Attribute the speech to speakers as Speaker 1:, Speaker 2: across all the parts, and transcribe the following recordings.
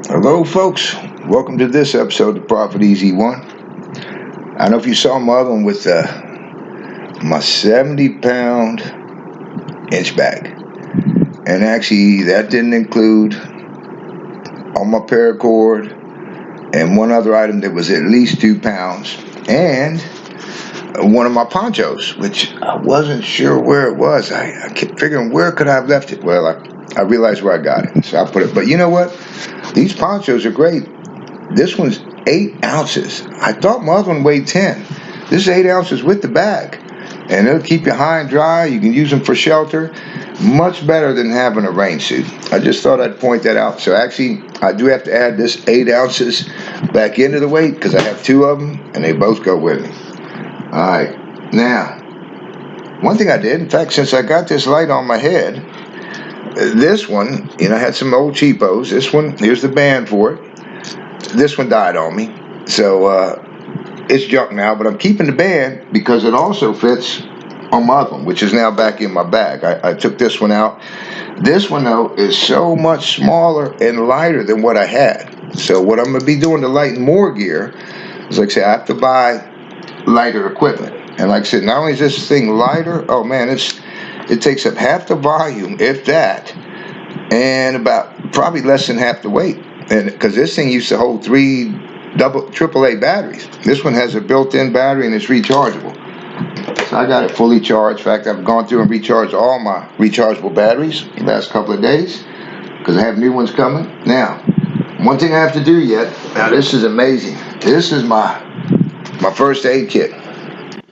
Speaker 1: Hello, folks. Welcome to this episode of Profit Easy One. I don't know if you saw my other one with my 70-pound inch bag. And actually, that didn't include on my paracord and one other item that was at least 2 pounds. And one of my ponchos, which I wasn't sure where it was. I kept figuring, where could I have left it? Well, I realized where I got it. So I put it. But you know what? These ponchos are great. This one's 8 ounces. I thought my other one weighed 10. This is 8 ounces with the bag. And it'll keep you high and dry. You can use them for shelter. Much better than having a rain suit. I just thought I'd point that out. So actually, I do have to add this 8 ounces back into the weight because I have 2 of them and they both go with me. Alright, now, one thing I did, in fact, since I got this light on my head, this one, I had some old cheapos. This one, here's the band for it. This one died on me. So, it's junk now, but I'm keeping the band because it also fits on my other one, which is now back in my bag. I took this one out. This one, though, is so much smaller and lighter than what I had. So what I'm going to be doing to lighten more gear is, like I say, I have to buy lighter equipment. And like I said, not only is this thing lighter, oh man, it takes up half the volume, if that, and about probably less than half the weight. And because this thing used to hold 3 AAA batteries. This one has a built-in battery and it's rechargeable. So I got it fully charged. In fact, I've gone through and recharged all my rechargeable batteries the last couple of days because I have new ones coming. Now, one thing I have to do yet, now this is amazing. This is my first aid kit.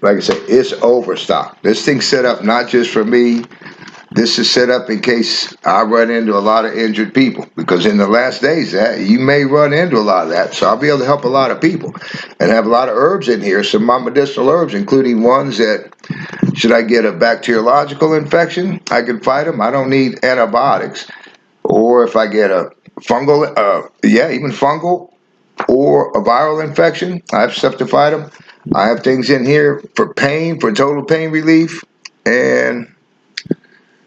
Speaker 1: Like I said, it's overstocked. This thing's set up not just for me. This is set up in case I run into a lot of injured people. Because in the last days, you may run into a lot of that. So I'll be able to help a lot of people. And have a lot of herbs in here. Some of my medicinal herbs, including ones that, should I get a bacteriological infection, I can fight them. I don't need antibiotics. Or if I get a fungal, even fungal, or a viral infection, I have stuff to fight them. I have things in here for pain, for total pain relief, and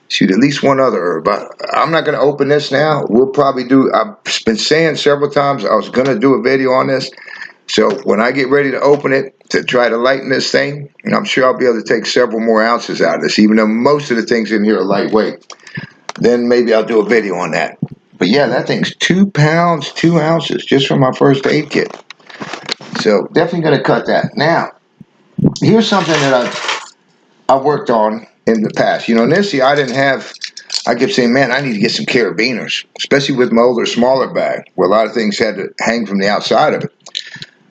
Speaker 1: shoot, at least one other herb. I'm not going to open this now. We'll probably do, I've been saying several times I was going to do a video on this. So when I get ready to open it to try to lighten this thing, and I'm sure I'll be able to take several more ounces out of this, even though most of the things in here are lightweight. Then maybe I'll do a video on that. But yeah, that thing's 2 pounds, 2 ounces, just for my first aid kit. So definitely going to cut that. Now, here's something that I've worked on in the past. Initially I kept saying, man, I need to get some carabiners, especially with my older, smaller bag, where a lot of things had to hang from the outside of it.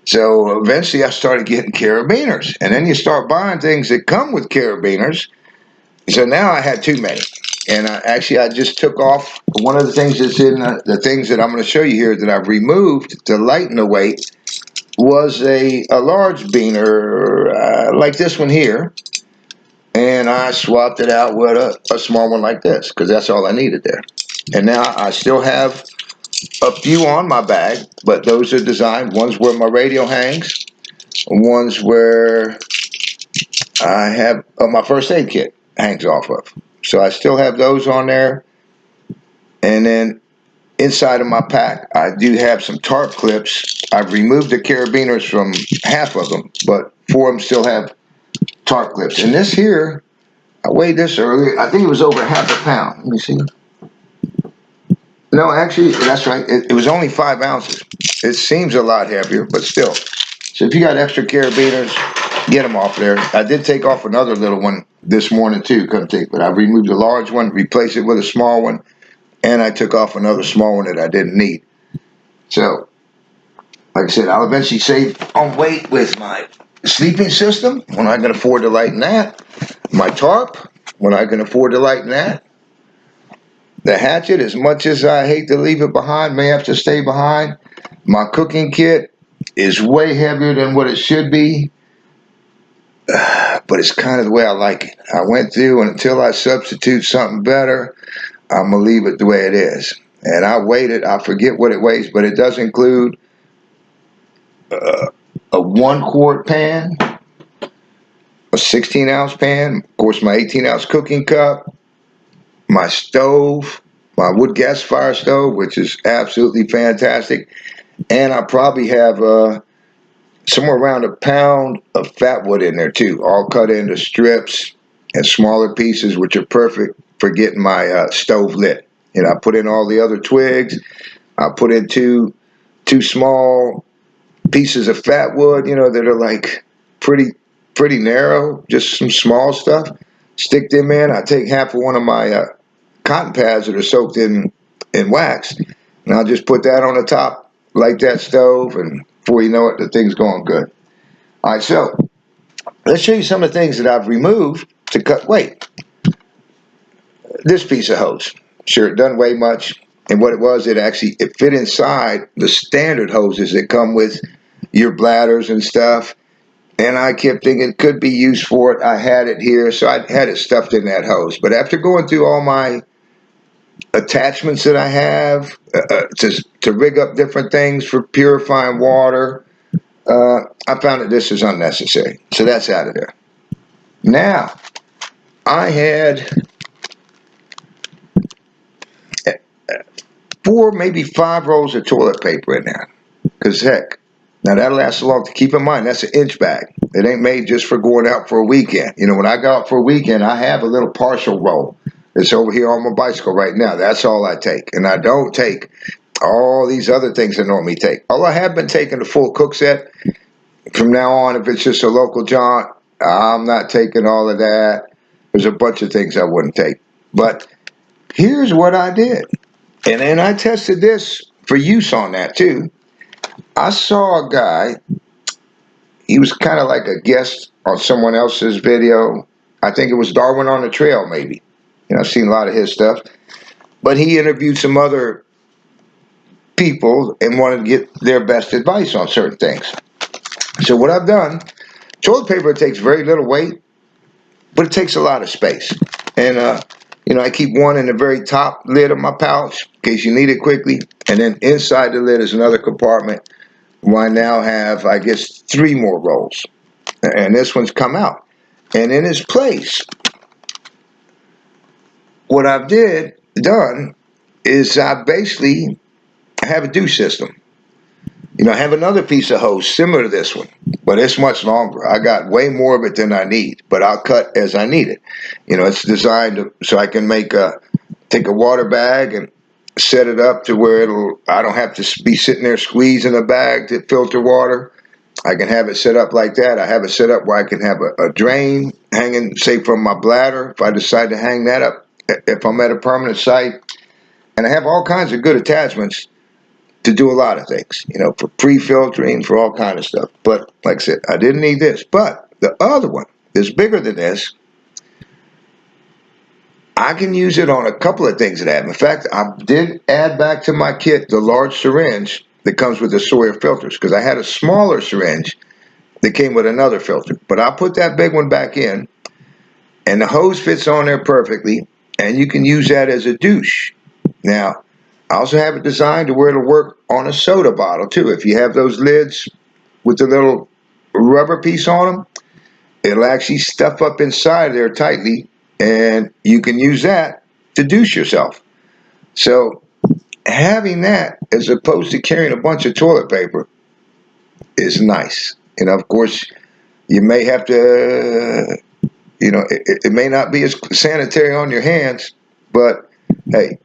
Speaker 1: So eventually I started getting carabiners. And then you start buying things that come with carabiners. So now I had too many. And I just took off one of the things that's in the things that I'm going to show you here that I've removed to lighten the weight was a large beaner like this one here. And I swapped it out with a small one like this because that's all I needed there. And now I still have a few on my bag, but those are designed. One's where my radio hangs. One's where I have my first aid kit hangs off of. So I still have those on there. And then inside of my pack, I do have some Tarp Clips. I've removed the carabiners from half of them, but 4 of them still have Tarp Clips. And this here, I weighed this earlier. I think it was over half a pound. Let me see. No, actually, that's right. It was only 5 ounces. It seems a lot heavier, but still. So if you got extra carabiners, get them off there. I did take off another little one this morning too, but I removed the large one, replaced it with a small one, and I took off another small one that I didn't need. So, like I said, I'll eventually save on weight with my sleeping system when I can afford to lighten that. My tarp, when I can afford to lighten that. The hatchet, as much as I hate to leave it behind, may have to stay behind. My cooking kit is way heavier than what it should be. But it's kind of the way I like it. I went through, and until I substitute something better, I'm going to leave it the way it is. And I weighed it. I forget what it weighs, but it does include a 1-quart pan, a 16-ounce pan, of course my 18-ounce cooking cup, my stove, my wood gas fire stove, which is absolutely fantastic. And I probably have somewhere around a pound of fat wood in there too, all cut into strips and smaller pieces, which are perfect for getting my stove lit. And I put in all the other twigs. I put in two small pieces of fat wood, that are like pretty narrow, just some small stuff. Stick them in. I take half of one of my cotton pads that are soaked in wax, and I'll just put that on the top, light that stove, and before you know it, the thing's going good. All right, so let's show you some of the things that I've removed to cut weight. This piece of hose, sure, it doesn't weigh much, and what it was, it fit inside the standard hoses that come with your bladders and stuff. And I kept thinking it could be used for it. I had it here, so I had it stuffed in that hose. But after going through all my attachments that I have to rig up different things for purifying water, I found that this is unnecessary. So that's out of there. Now, I had 4, maybe 5 rolls of toilet paper in there. Because heck, now that'll last a long time. Keep in mind, that's an inch bag. It ain't made just for going out for a weekend. When I go out for a weekend, I have a little partial roll. It's over here on my bicycle right now. That's all I take. And I don't take all these other things I normally take. Although I have been taking the full cook set. From now on, if it's just a local jaunt, I'm not taking all of that. There's a bunch of things I wouldn't take. But here's what I did. And then I tested this for use on that too. I saw a guy, he was kind of like a guest on someone else's video. I think it was Darwin on the Trail, maybe. I've seen a lot of his stuff. But he interviewed some other people and wanted to get their best advice on certain things. So what I've done, toilet paper takes very little weight, but it takes a lot of space. And, I keep one in the very top lid of my pouch in case you need it quickly. And then inside the lid is another compartment where I now have, I guess, 3 more rolls. And this one's come out. And in its place, what I've done is I basically have a douche system. I have another piece of hose similar to this one, but it's much longer. I got way more of it than I need, but I'll cut as I need it. It's designed so I can take a water bag and set it up to where I don't have to be sitting there squeezing a bag to filter water. I can have it set up like that. I have it set up where I can have a drain hanging, say, from my bladder, if I decide to hang that up, if I'm at a permanent site. And I have all kinds of good attachments to do a lot of things, for pre-filtering, for all kind of stuff. But like I said, I didn't need this. But the other one is bigger than this. I can use it on a couple of things that I have. In fact, I did add back to my kit the large syringe that comes with the Sawyer filters, because I had a smaller syringe that came with another filter. But I'll put that big one back in, and the hose fits on there perfectly, and you can use that as a douche. Now, I also have it designed to where it'll work on a soda bottle too. If you have those lids with the little rubber piece on them, it'll actually stuff up inside there tightly, and you can use that to douche yourself. So having that as opposed to carrying a bunch of toilet paper is nice. Of course, you may have to, it may not be as sanitary on your hands, but hey,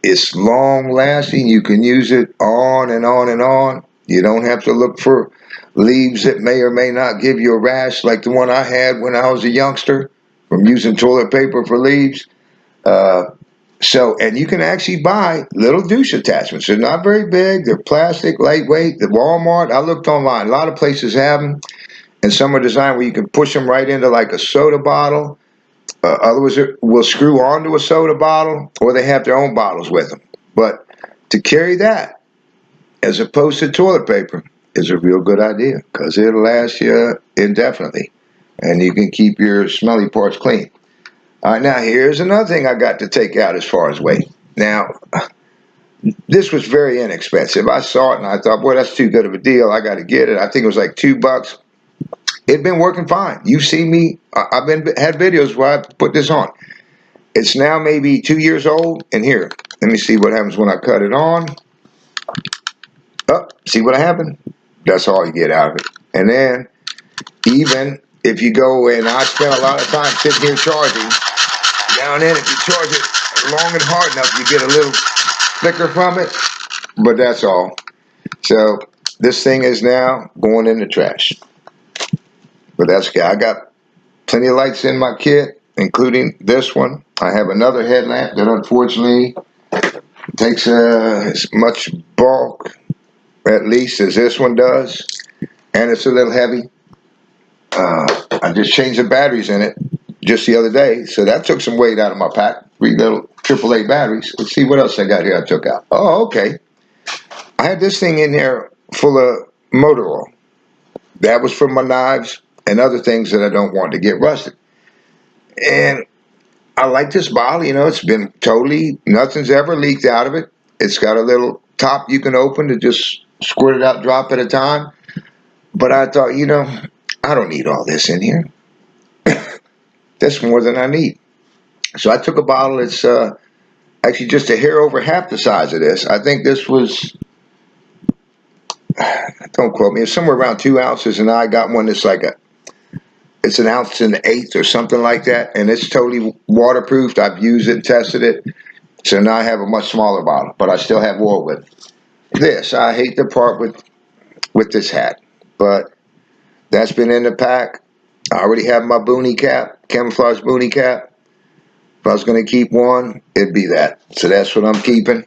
Speaker 1: it's long lasting. You can use it on and on and on. You don't have to look for leaves that may or may not give you a rash like the one I had when I was a youngster from using toilet paper for leaves. And you can actually buy little douche attachments. They're not very big. They're plastic, lightweight. The Walmart, I looked online. A lot of places have them. And some are designed where you can push them right into like a soda bottle. Others will screw onto a soda bottle, or they have their own bottles with them. But to carry that, as opposed to toilet paper, is a real good idea, because it'll last you indefinitely, and you can keep your smelly parts clean. All right, now here's another thing I got to take out as far as weight. Now, this was very inexpensive. I saw it and I thought, boy, that's too good of a deal. I got to get it. I think it was like $2. It'd been working fine. You've seen me. Had videos where I put this on. It's now maybe 2 years old, and here, Let me see what happens when I cut it on. Oh, see what happened? That's all you get out of it. And then, even if you go, and I spent a lot of time sitting here charging, down in, if you charge it long and hard enough, you get a little flicker from it, but that's all. So, this thing is now going in the trash. But that's okay. I got plenty of lights in my kit, including this one. I have another headlamp that unfortunately takes as much bulk, at least, as this one does, and it's a little heavy. I just changed the batteries in it just the other day, so that took some weight out of my pack. 3 little AAA batteries. Let's see what else I got here I took out. Oh, okay. I had this thing in there full of motor oil. That was for my knives and other things that I don't want to get rusted. And I like this bottle, it's been totally, nothing's ever leaked out of it. It's got a little top you can open to just squirt it out drop at a time. But I thought, I don't need all this in here. That's more than I need. So I took a bottle that's actually just a hair over half the size of this. I think this was, don't quote me, it's somewhere around 2 ounces, and I got one that's like it's an ounce and an eighth or something like that, and it's totally waterproofed. I've used it, tested it, so now I have a much smaller bottle, but I still have oil with this. I hate to part with this hat, but that's been in the pack. I already have my boonie cap, camouflage boonie cap. If I was going to keep one, it'd be that. So that's what I'm keeping.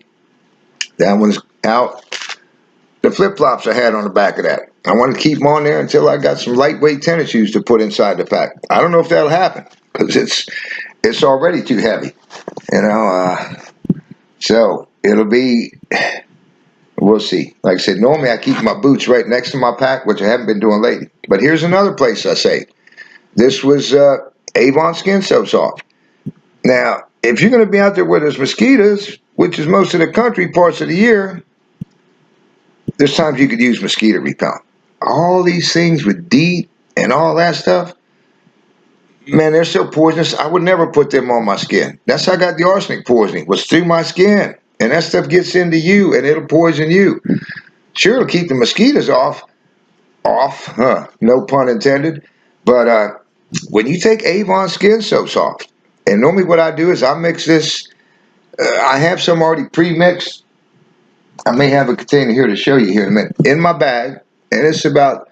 Speaker 1: That one's out. The flip-flops I had on the back of that, I want to keep them on there until I got some lightweight tennis shoes to put inside the pack. I don't know if that'll happen because it's already too heavy, so it'll be, we'll see. Like I said, normally I keep my boots right next to my pack, which I haven't been doing lately. But here's another place I saved. This was Avon Skin So Soft. Now, if you're going to be out there where there's mosquitoes, which is most of the country parts of the year, there's times you could use mosquito repellent. All these things with DEET and all that stuff, man, they're so poisonous. I would never put them on my skin. That's how I got the arsenic poisoning, was through my skin. And that stuff gets into you, and it'll poison you. Sure, it'll keep the mosquitoes off, no pun intended. But when you take Avon Skin So Soft, and normally what I do is I mix this, I have some already pre-mixed. I may have a container here to show you here in a minute, in my bag, and it's about,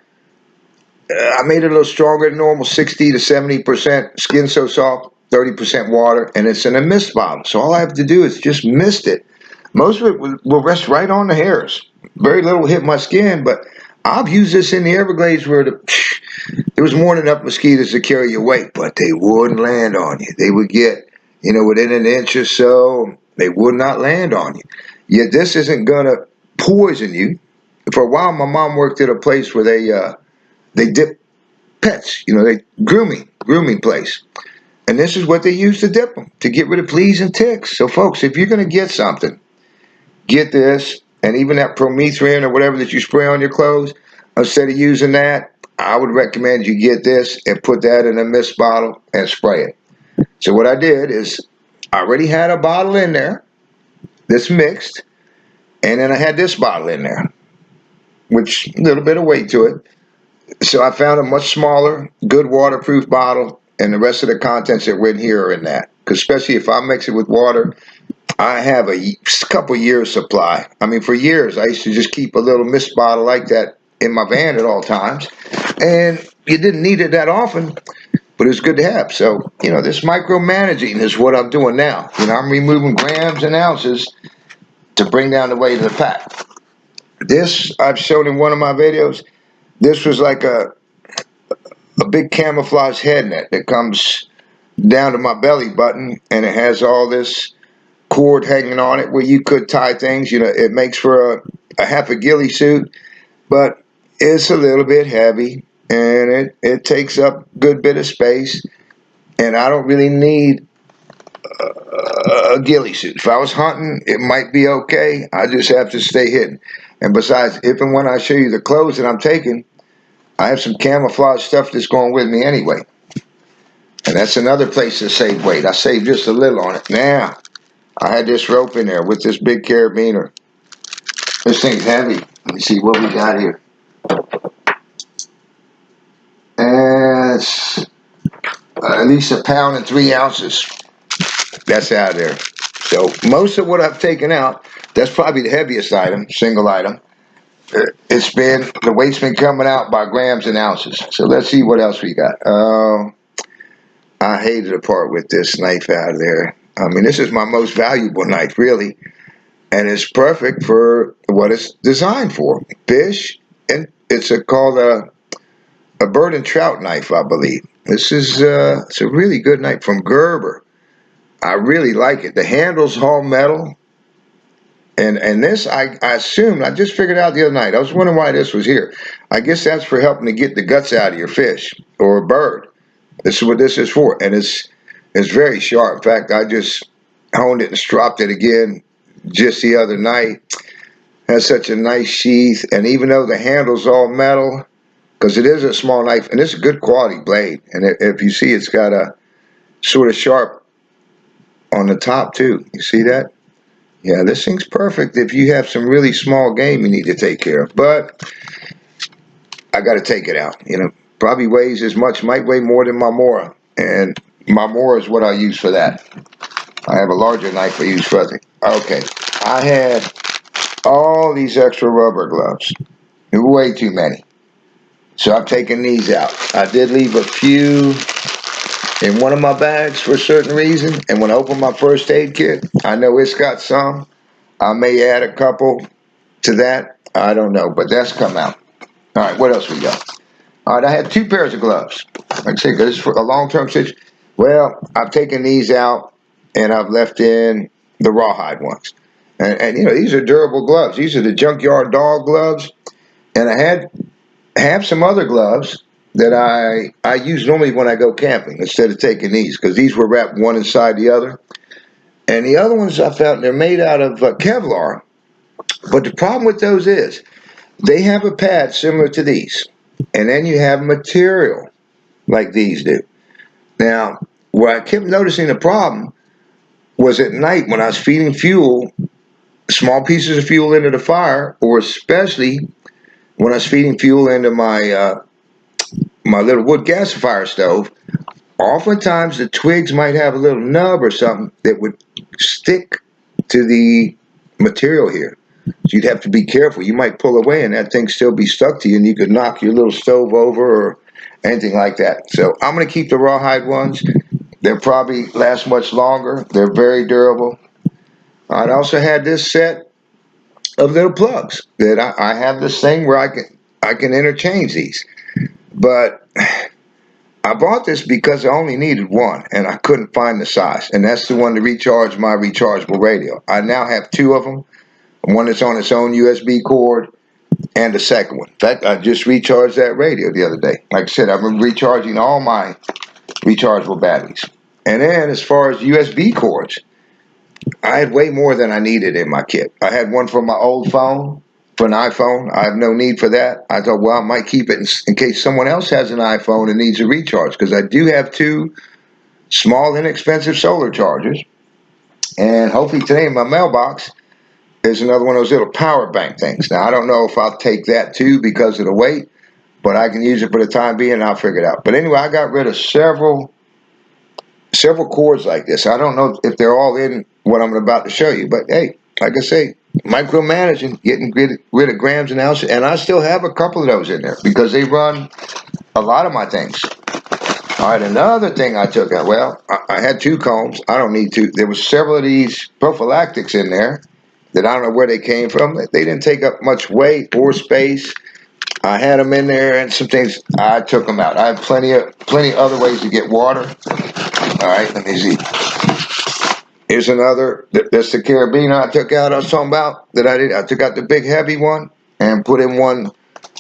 Speaker 1: I made it a little stronger than normal, 60 to 70% Skin So Soft, 30% water, and it's in a mist bottle. So all I have to do is just mist it. Most of it will rest right on the hairs. Very little will hit my skin, but I've used this in the Everglades where there was more than enough mosquitoes to carry your weight, but they wouldn't land on you. They would get, within an inch or so, they would not land on you. Yet this isn't going to poison you. For a while, my mom worked at a place where they dip pets, they grooming place. And this is what they use to dip them, to get rid of fleas and ticks. So folks, if you're going to get something, get this, and even that Promethrin or whatever that you spray on your clothes, instead of using that, I would recommend you get this and put that in a mist bottle and spray it. So what I did is I already had a bottle in there that's mixed, and then I had this bottle in there, which a little bit of weight to it. So I found a much smaller, good waterproof bottle, and the rest of the contents that were in here are in that. Because especially if I mix it with water, I have a couple years supply. I mean, for years, I used to just keep a little mist bottle like that in my van at all times. And you didn't need it that often, but it was good to have. So, this micromanaging is what I'm doing now. I'm removing grams and ounces to bring down the weight of the pack. This, I've shown in one of my videos, this was like a big camouflage head net that comes down to my belly button, and it has all this cord hanging on it where you could tie things. It makes for a half a ghillie suit, but it's a little bit heavy, and it takes up a good bit of space, and I don't really need a ghillie suit. If I was hunting, it might be okay. I just have to stay hidden. And besides, if and when I show you the clothes that I'm taking, I have some camouflage stuff that's going with me anyway. And that's another place to save weight. I saved just a little on it. Now, I had this rope in there with this big carabiner. This thing's heavy. Let me see what we got here. And it's at least 1 pound and 3 ounces. That's out of there. So most of what I've taken out, that's probably the heaviest item, single item. The weight's been coming out by grams and ounces. So let's see what else we got. I hated to part with this knife out of there. I mean, this is my most valuable knife, really. And it's perfect for what it's designed for. Fish, and called a bird and trout knife, I believe. This is it's a really good knife from Gerber. I really like it. The handle's all metal. And this, I assumed, I just figured out the other night. I was wondering why this was here. I guess that's for helping to get the guts out of your fish or a bird. This is what this is for. And it's very sharp. In fact, I just honed it and stropped it again just the other night. Has such a nice sheath. And even though the handle's all metal, because it is a small knife, and it's a good quality blade. And if you see, it's got a sort of sharp on the top too. You see that? Yeah, this thing's perfect if you have some really small game you need to take care of. But I got to take it out. You know, probably weighs as much, might weigh more than my Mora. And my Mora is what I use for that. I have a larger knife I use for it. Okay, I had all these extra rubber gloves. Way too many. So I'm taking these out. I did leave a few in one of my bags for a certain reason. And when I open my first aid kit, I know it's got some. I may add a couple to that. I don't know, but that's come out. All right, what else we got? All right, I had 2 pairs of gloves. Like I say, because it's for a long-term situation. Well, I've taken these out, and I've left in the rawhide ones. And you know, these are durable gloves. These are the junkyard dog gloves. And I have some other gloves that I use normally when I go camping instead of taking these, because these were wrapped one inside the other. And the other ones I found, they're made out of Kevlar. But the problem with those is they have a pad similar to these. And then you have material like these do. Now, where I kept noticing the problem was at night when I was feeding fuel, small pieces of fuel into the fire, or especially when I was feeding fuel into my little wood gasifier stove. Oftentimes the twigs might have a little nub or something that would stick to the material here. So you'd have to be careful. You might pull away and that thing still be stuck to you, and you could knock your little stove over or anything like that. So I'm going to keep the rawhide ones. They'll probably last much longer. They're very durable. I also had this set of little plugs that I have this thing where I can interchange these. But I bought this because I only needed one, and I couldn't find the size. And that's the one to recharge my rechargeable radio. I now have 2 of them. One that's on its own USB cord, and the second one. In fact, I just recharged that radio the other day. Like I said, I've been recharging all my rechargeable batteries. And then as far as USB cords, I had way more than I needed in my kit. I had one for my old phone, for an iPhone. I have no need for that. I thought, well, I might keep it in case someone else has an iPhone and needs a recharge, because I do have 2 small, inexpensive solar chargers. And hopefully today in my mailbox is another one of those little power bank things. Now, I don't know if I'll take that too because of the weight, but I can use it for the time being, and I'll figure it out. But anyway, I got rid of several cords like this. I don't know if they're all in what I'm about to show you, but hey, like I say, micromanaging, getting rid of grams and ounces, and I still have a couple of those in there because they run a lot of my things. All right, another thing I took out, well, I had 2 combs. I don't need 2. There was several of these prophylactics in there that I don't know where they came from. They didn't take up much weight or space. I had them in there, and some things, I took them out. I have plenty other ways to get water. All right, let me see. Here's another. That's the carabiner I took out I was talking about that I did. I took out the big heavy one and put in one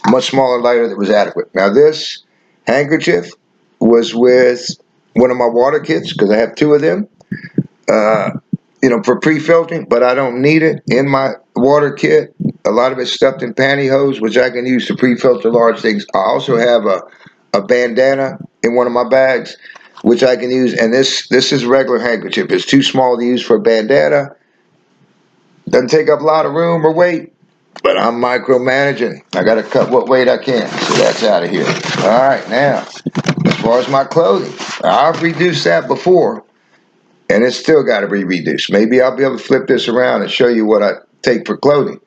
Speaker 1: much smaller, lighter that was adequate. Now this handkerchief was with one of my water kits because I have 2 of them. You know, for pre-filtering, but I don't need it in my water kit. A lot of it's stuffed in pantyhose, which I can use to pre-filter large things. I also have a bandana in one of my bags which I can use. And this is a regular handkerchief. It's too small to use for a bandana. Doesn't take up a lot of room or weight, but I'm micromanaging. I got to cut what weight I can, so that's out of here. All right, now, as far as my clothing, I've reduced that before, and it's still got to be reduced. Maybe I'll be able to flip this around and show you what I take for clothing.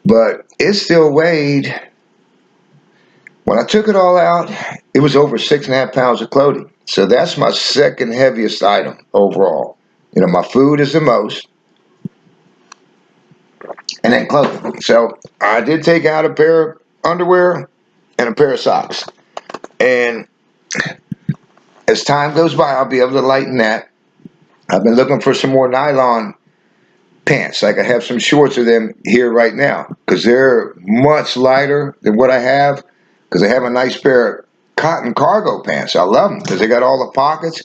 Speaker 1: But it still weighed, when I took it all out, it was over 6.5 pounds of clothing. So that's my second heaviest item overall. You know, my food is the most, and then clothing. So I did take out a pair of underwear and a pair of socks. And as time goes by, I'll be able to lighten that. I've been looking for some more nylon pants. Like I have some shorts of them here right now because they're much lighter than what I have, because I have a nice pair of cotton cargo pants. I love them because they got all the pockets.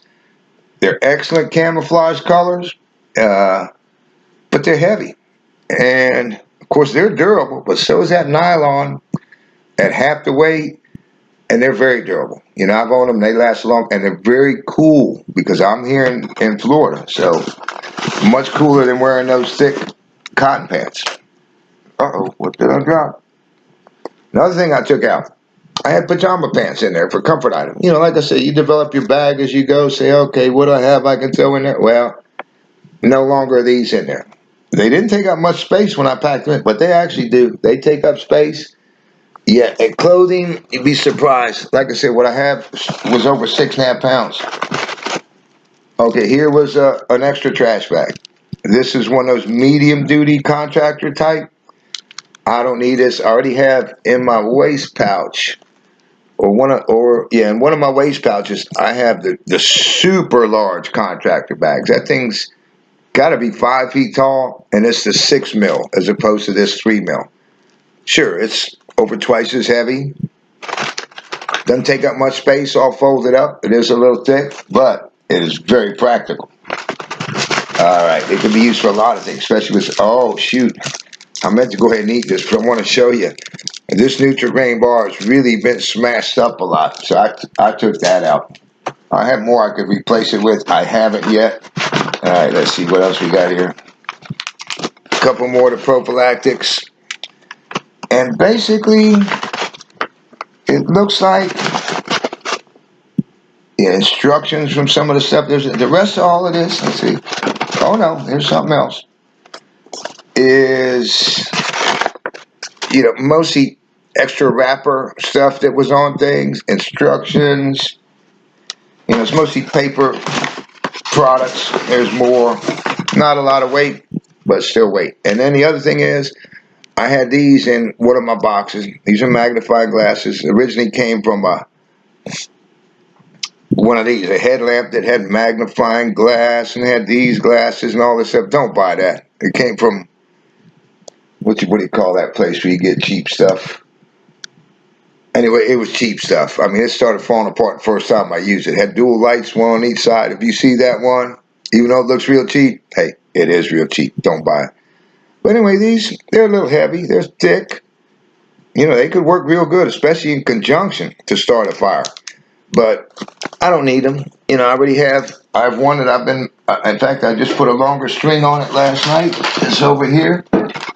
Speaker 1: They're excellent camouflage colors, but they're heavy. And of course, they're durable, but so is that nylon at half the weight. And they're very durable. You know, I've owned them. They last long, and they're very cool because I'm here in Florida. So much cooler than wearing those thick cotton pants. Uh-oh, what did I drop? Another thing I took out, I had pajama pants in there for comfort item. You know, like I said, you develop your bag as you go. Say, okay, what do I have I can throw in there? Well, no longer are these in there. They didn't take up much space when I packed them in, but they actually do. They take up space. Yeah, and clothing, you'd be surprised. Like I said, what I have was over 6.5 pounds. Okay, here was an extra trash bag. This is one of those medium duty contractor type. I don't need this. I already have in my waist pouch, in one of my waist pouches, I have the super large contractor bags. That thing's got to be 5 feet tall, and it's the 6 mil as opposed to this 3 mil. Sure, it's over twice as heavy. Doesn't take up much space, all folded up. It is a little thick, but it is very practical. All right, it can be used for a lot of things, especially with, oh shoot, I meant to go ahead and eat this, but I want to show you. This Nutri-Grain bar has really been smashed up a lot, so I took that out. I have more I could replace it with. I haven't yet. All right, let's see what else we got here. A couple more of the prophylactics. And basically, it looks like instructions from some of the stuff. There's the rest of all of this. Let's see. Oh no, there's something else. Is, you know, mostly extra wrapper stuff that was on things, instructions. You know, it's mostly paper products. There's more. Not a lot of weight, but still weight. And then the other thing is, I had these in one of my boxes. These are magnified glasses. Originally came from one of these, a headlamp that had magnifying glass and had these glasses and all this stuff. Don't buy that. It came from, what do you call that place where you get cheap stuff? Anyway, it was cheap stuff. I mean, it started falling apart the first time I used it. It had dual lights, one on each side. If you see that one, even though it looks real cheap, hey, it is real cheap. Don't buy it. But anyway, these, they're a little heavy. They're thick. You know, they could work real good, especially in conjunction to start a fire. But I don't need them. You know, I have one that I've been, in fact, I just put a longer string on it last night. It's over here.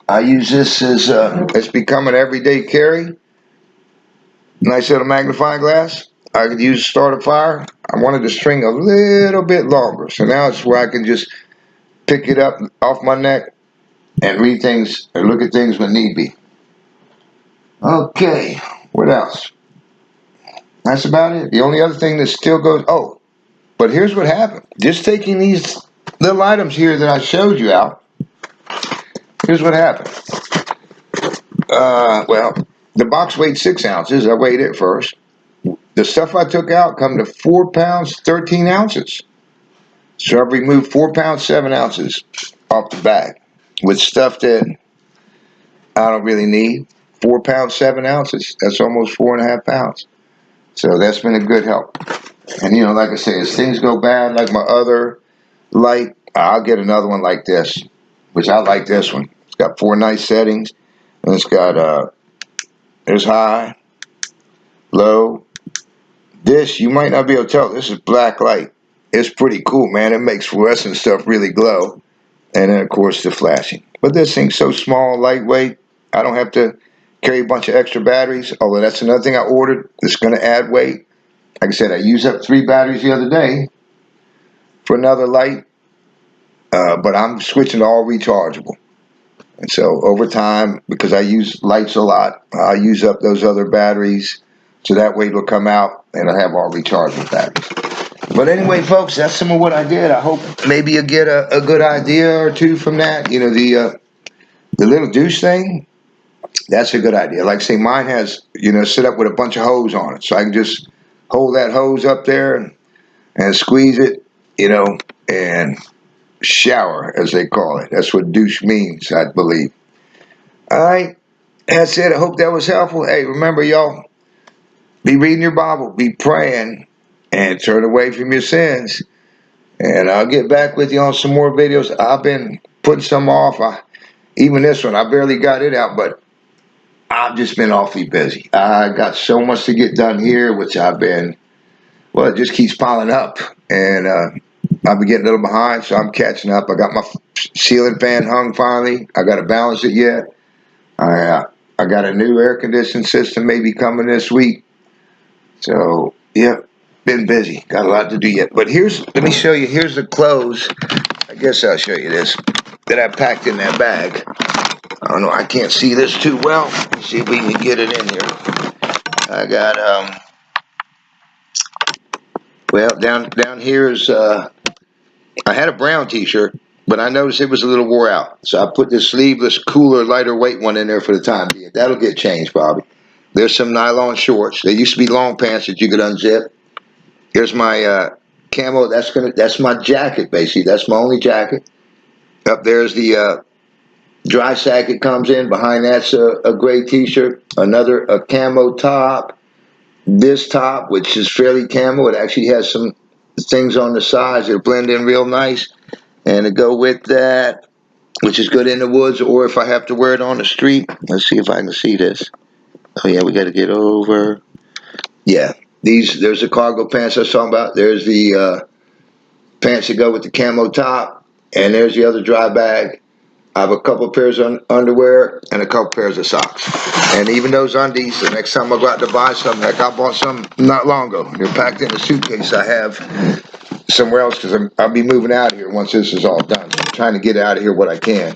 Speaker 1: I use this as, it's become an everyday carry. Nice little magnifying glass. I could use to start a fire. I wanted the string a little bit longer. So now it's where I can just pick it up off my neck and read things or look at things when need be. Okay, what else? That's about it. The only other thing that still goes, oh, but here's what happened. Just taking these little items here that I showed you out, here's what happened. Well, the box weighed 6 ounces. I weighed it first. The stuff I took out come to 4 pounds, 13 ounces. So I've removed 4 pounds, 7 ounces off the bag with stuff that I don't really need. 4 pounds, 7 ounces. That's almost 4.5 pounds. So that's been a good help. And, you know, like I say, as things go bad, like my other light, I'll get another one like this, which I like this one. It's got 4 nice settings. And it's got, there's high, low, This, you might not be able to tell, this is black light. It's pretty cool, man. It makes fluorescent stuff really glow. And then, of course, the flashing. But this thing's so small, lightweight, I don't have to carry a bunch of extra batteries. Although that's another thing I ordered that's going to add weight. Like I said, I used up 3 batteries the other day for another light. But I'm switching to all rechargeable. And so over time, because I use lights a lot, I use up those other batteries. So that weight will come out and I have all rechargeable batteries. But anyway, folks, that's some of what I did. I hope maybe you get a good idea or two from that. You know, the little douche thing, that's a good idea. Like say mine has, you know, set up with a bunch of hose on it. So I can just hold that hose up there and squeeze it, you know, and shower, as they call it. That's what douche means, I believe. All right, that's it. I hope that was helpful. Hey, remember, y'all, be reading your Bible, be praying, and turn away from your sins. And I'll get back with you on some more videos. I've been putting some off. Even this one, I barely got it out, but I've just been awfully busy. I got so much to get done here, which I've been, well, it just keeps piling up. And I've been getting a little behind, so I'm catching up. I got my ceiling fan hung finally. I got to balance it yet. I got a new air conditioning system maybe coming this week. So, yeah, been busy. Got a lot to do yet. But let me show you. Here's the clothes. I guess I'll show you this that I packed in that bag. I don't know. I can't see this too well. Let's see if we can get it in here. I got well down here is I had a brown T-shirt, but I noticed it was a little wore out, so I put this sleeveless, cooler, lighter weight one in there for the time being. That'll get changed probably. There's some nylon shorts. They used to be long pants that you could unzip. Here's my camo. That's my jacket basically. That's my only jacket. Up there's the dry sack it comes in. Behind that's a gray T-shirt. Another a camo top. This top, which is fairly camo, it actually has some things on the sides that blend in real nice. And to go with that, which is good in the woods, or if I have to wear it on the street. Let's see if I can see this. Oh yeah, we got to get over. Yeah, there's the cargo pants I was talking about. There's the pants that go with the camo top, and there's the other dry bag. I have a couple pairs of underwear and a couple pairs of socks. And even those undies, the next time I go out to buy some, heck, I bought some not long ago. They're packed in a suitcase I have somewhere else because I'll be moving out of here once this is all done. I'm trying to get out of here what I can.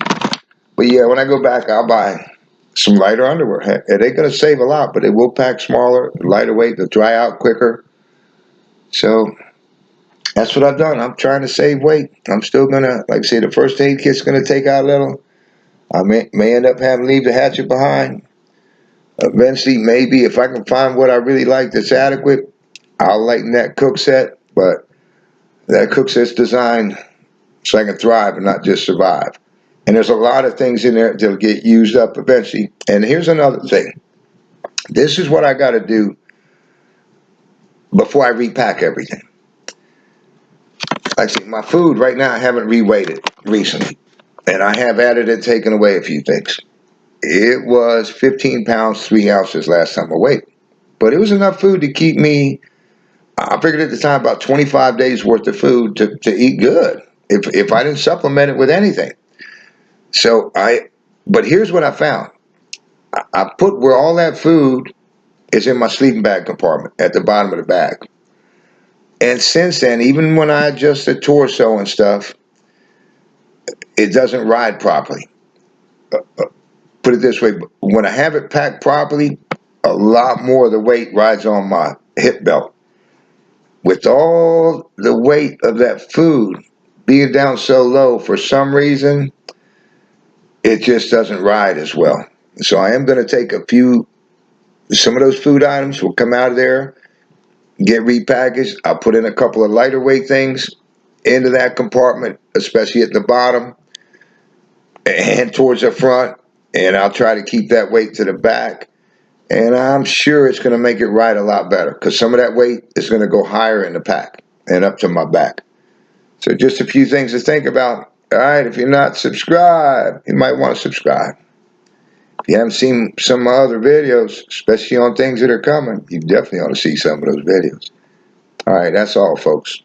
Speaker 1: But yeah, when I go back, I'll buy some lighter underwear. Heck, it ain't going to save a lot, but it will pack smaller, lighter weight, they'll dry out quicker. So that's what I've done. I'm trying to save weight. I'm still going to, like I say, the first aid kit's going to take out a little. I may end up having to leave the hatchet behind. Eventually, maybe if I can find what I really like that's adequate, I'll lighten that cook set. But that cook set's designed so I can thrive and not just survive. And there's a lot of things in there that'll get used up eventually. And here's another thing. This is what I got to do before I repack everything. Like I say, my food right now, I haven't reweighted recently. And I have added and taken away a few things. It was 15 pounds, 3 ounces last time I weighed. But it was enough food to keep me, I figured at the time, about 25 days worth of food to eat good. If I didn't supplement it with anything. But here's what I found. I put where all that food is in my sleeping bag compartment at the bottom of the bag. And since then, even when I adjust the torso and stuff, it doesn't ride properly. Put it this way, when I have it packed properly, a lot more of the weight rides on my hip belt. With all the weight of that food being down so low, for some reason, it just doesn't ride as well. So I am going to take some of those food items will come out of there, get repackaged. I'll put in a couple of lighter weight things into that compartment, especially at the bottom and towards the front. And I'll try to keep that weight to the back. And I'm sure it's going to make it ride a lot better because some of that weight is going to go higher in the pack and up to my back. So just a few things to think about. All right, if you're not subscribed, you might want to subscribe. If you haven't seen some of my other videos, especially on things that are coming, you definitely ought to see some of those videos. All right, that's all, folks.